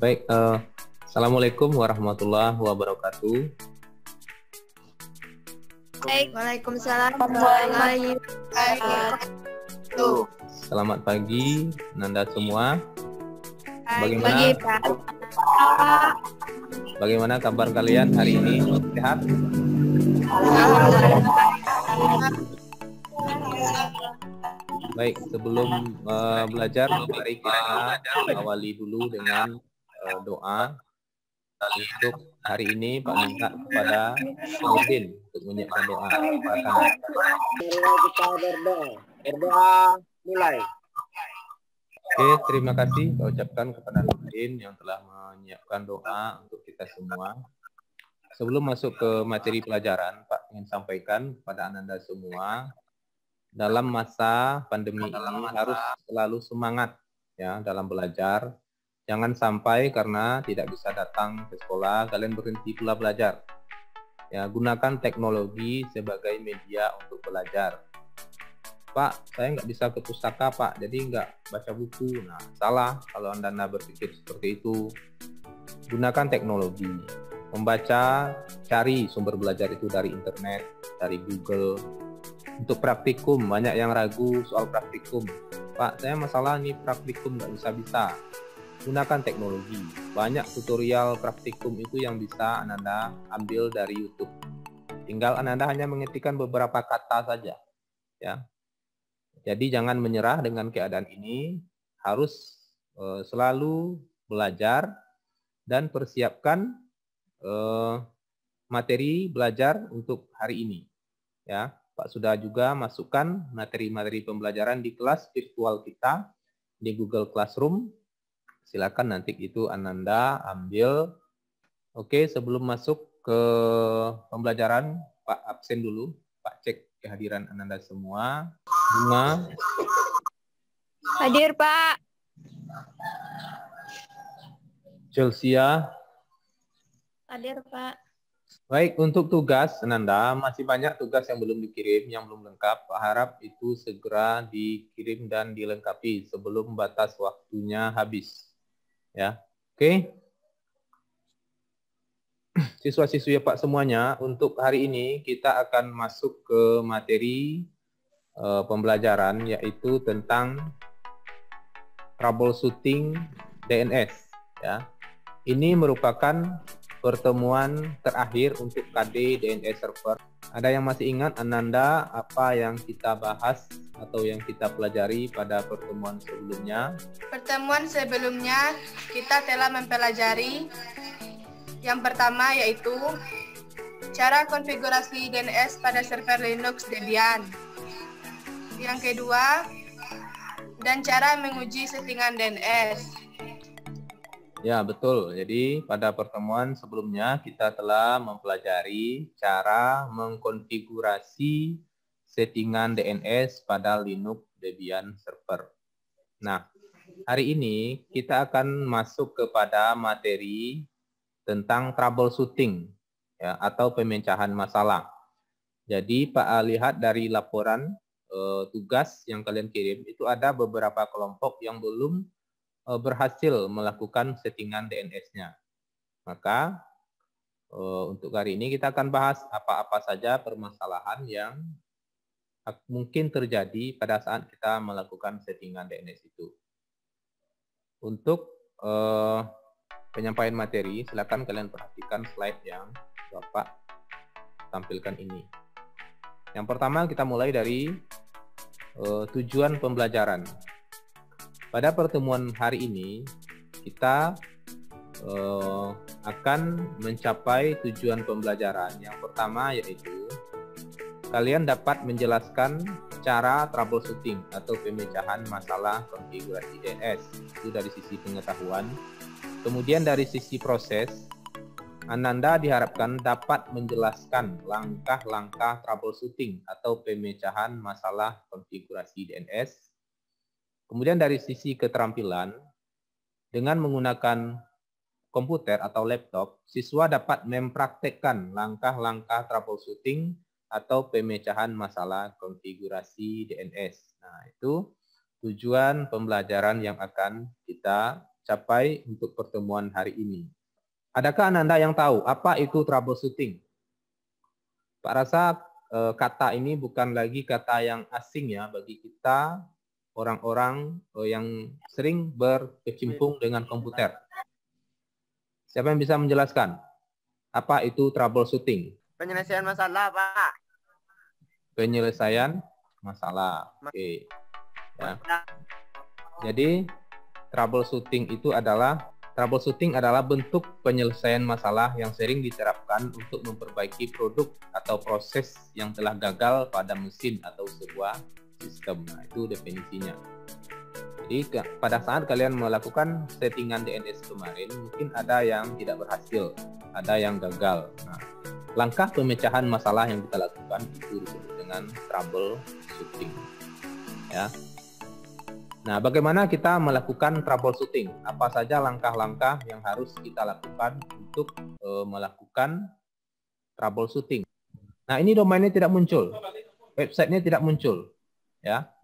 Baik, Assalamualaikum warahmatullahi wabarakatuh. Waalaikumsalam warahmatullahi wabarakatuh. Selamat pagi, Nanda semua. Pagi, Bagaimana Pak. bagaimana kabar kalian hari ini? Sehat? Baik, sebelum belajar, mari kita awali dulu dengan doa. Untuk hari ini, Pak minta kepada Nurdin untuk menyiapkan doa. Silakan. Mari kita berdoa mulai. Oke, terima kasih saya ucapkan kepada Nurdin yang telah menyiapkan doa untuk kita semua. Sebelum masuk ke materi pelajaran, Pak ingin sampaikan kepada Ananda semua, dalam masa pandemi ini harus selalu semangat ya dalam belajar. Jangan sampai karena tidak bisa datang ke sekolah, kalian berhenti pula belajar. Ya, gunakan teknologi sebagai media untuk belajar. Pak, saya nggak bisa ke pustaka, Pak, jadi nggak baca buku. Nah, salah kalau Anda berpikir seperti itu. Gunakan teknologi. Membaca, cari sumber belajar itu dari internet, dari Google. Untuk praktikum, banyak yang ragu soal praktikum. Pak, saya masalah nih praktikum nggak bisa-bisa. Gunakan teknologi. Banyak tutorial praktikum itu yang bisa Anda ambil dari YouTube. Tinggal Anda hanya mengetikkan beberapa kata saja. Ya. Jadi jangan menyerah dengan keadaan ini. Harus selalu belajar dan persiapkan materi belajar untuk hari ini. Ya, Pak sudah juga masukkan materi-materi pembelajaran di kelas virtual kita di Google Classroom. Silakan nanti itu Ananda ambil. Oke, sebelum masuk ke pembelajaran, Pak absen dulu. Pak cek kehadiran Ananda semua. Bunga. Hadir, Pak. Chelsea. Hadir, Pak. Baik, untuk tugas Ananda, masih banyak tugas yang belum dikirim, yang belum lengkap. Pak harap itu segera dikirim dan dilengkapi sebelum batas waktunya habis. Ya, oke. Siswa-siswi Pak semuanya, untuk hari ini kita akan masuk ke materi pembelajaran yaitu tentang troubleshooting DNS. Ya, ini merupakan pertemuan terakhir untuk KD DNS server. Ada yang masih ingat Ananda apa yang kita bahas atau yang kita pelajari pada pertemuan sebelumnya? Pertemuan sebelumnya kita telah mempelajari yang pertama yaitu cara konfigurasi DNS pada server Linux Debian. Yang kedua, dan cara menguji settingan DNS. Ya, betul. Jadi pada pertemuan sebelumnya kita telah mempelajari cara mengkonfigurasi settingan DNS pada Linux Debian server. Nah, hari ini kita akan masuk kepada materi tentang troubleshooting ya, atau pemecahan masalah. Jadi Pak lihat dari laporan tugas yang kalian kirim itu ada beberapa kelompok yang belum berhasil melakukan settingan DNS-nya. Maka untuk hari ini kita akan bahas apa-apa saja permasalahan yang mungkin terjadi pada saat kita melakukan settingan DNS itu. Untuk penyampaian materi, silakan kalian perhatikan slide yang Bapak tampilkan ini. Yang pertama kita mulai dari tujuan pembelajaran. Pada pertemuan hari ini, kita akan mencapai tujuan pembelajaran. Yang pertama yaitu, kalian dapat menjelaskan cara troubleshooting atau pemecahan masalah konfigurasi DNS. Itu dari sisi pengetahuan. Kemudian dari sisi proses, Ananda diharapkan dapat menjelaskan langkah-langkah troubleshooting atau pemecahan masalah konfigurasi DNS. Kemudian dari sisi keterampilan, dengan menggunakan komputer atau laptop, siswa dapat mempraktekkan langkah-langkah troubleshooting atau pemecahan masalah konfigurasi DNS. Nah, itu tujuan pembelajaran yang akan kita capai untuk pertemuan hari ini. Adakah Anda yang tahu apa itu troubleshooting? Pak rasa kata ini bukan lagi kata yang asing ya bagi kita orang-orang yang sering berkecimpung dengan komputer. Siapa yang bisa menjelaskan apa itu troubleshooting? Penyelesaian masalah, Pak. Penyelesaian masalah. Oke. Ya. Jadi troubleshooting adalah bentuk penyelesaian masalah yang sering diterapkan untuk memperbaiki produk atau proses yang telah gagal pada mesin atau sebuah sistem. Nah, itu definisinya. Jadi pada saat kalian melakukan settingan DNS kemarin, mungkin ada yang tidak berhasil, ada yang gagal. Nah, langkah pemecahan masalah yang kita lakukan itu disebut dengan troubleshooting. Ya. Nah, bagaimana kita melakukan troubleshooting? Apa saja langkah-langkah yang harus kita lakukan untuk melakukan troubleshooting? Nah, ini domainnya tidak muncul, websitenya tidak muncul, ya.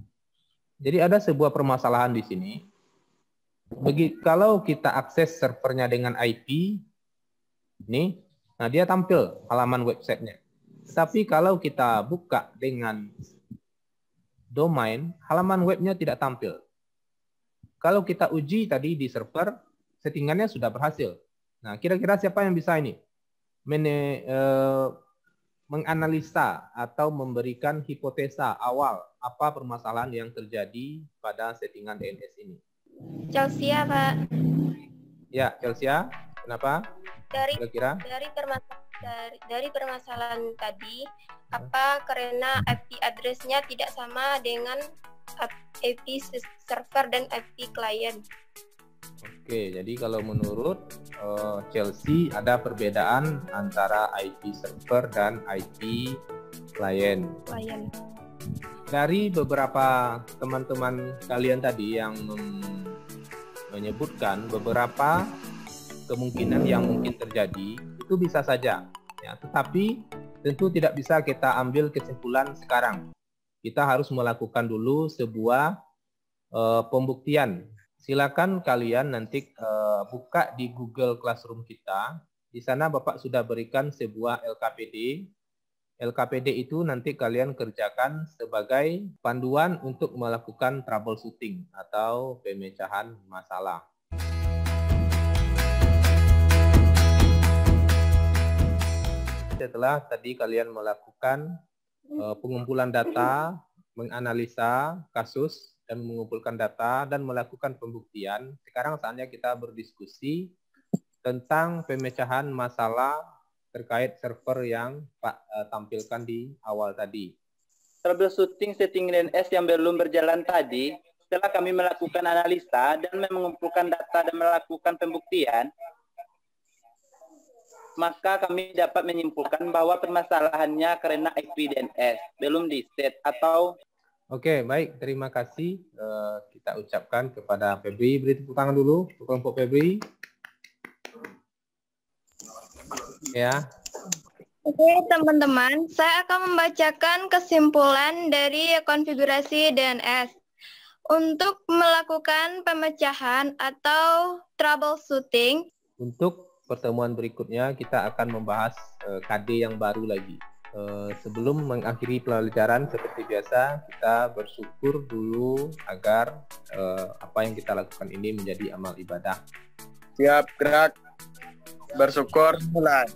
Jadi ada sebuah permasalahan di sini. Kalau kita akses servernya dengan IP, ini, nah dia tampil halaman websitenya. Tapi kalau kita buka dengan domain, halaman webnya tidak tampil. Kalau kita uji tadi di server, settingannya sudah berhasil. Nah, kira-kira siapa yang bisa ini? Menganalisa atau memberikan hipotesa awal apa permasalahan yang terjadi pada settingan DNS ini? Chelsea, Pak. Ya, Chelsea, kenapa? Kira-kira? Dari permasalahan tadi, apa karena IP address-nya tidak sama dengan IP server dan IP client? Oke, jadi kalau menurut Chelsea ada perbedaan antara IP server dan IP client. Dari beberapa teman-teman kalian tadi yang menyebutkan beberapa kemungkinan yang mungkin terjadi, itu bisa saja, ya. Tetapi tentu tidak bisa kita ambil kesimpulan sekarang. Kita harus melakukan dulu sebuah pembuktian. Silakan kalian nanti buka di Google Classroom kita. Di sana Bapak sudah berikan sebuah LKPD. LKPD itu nanti kalian kerjakan sebagai panduan untuk melakukan troubleshooting atau pemecahan masalah. Setelah tadi kalian melakukan pengumpulan data, menganalisa kasus, dan mengumpulkan data, dan melakukan pembuktian, sekarang saatnya kita berdiskusi tentang pemecahan masalah terkait server yang Pak tampilkan di awal tadi. Troubleshooting setting DNS yang belum berjalan tadi, setelah kami melakukan analisa dan mengumpulkan data dan melakukan pembuktian, maka kami dapat menyimpulkan bahwa permasalahannya karena IP DNS belum di-set atau... Oke, baik. Terima kasih. Kita ucapkan kepada Febri. Beri tepuk tangan dulu untuk kelompok Febri. Ya. Oke, teman-teman. Saya akan membacakan kesimpulan dari konfigurasi DNS. Untuk melakukan pemecahan atau troubleshooting. Untuk pertemuan berikutnya kita akan membahas KD yang baru lagi. Sebelum mengakhiri pelajaran seperti biasa, kita bersyukur dulu agar apa yang kita lakukan ini menjadi amal ibadah. Siap, gerak. Bersyukur, mulai.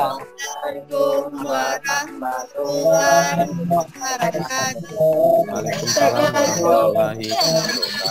Assalamualaikum warahmatullahi wabarakatuh. Waalaikumsalam warahmatullahi wabarakatuh.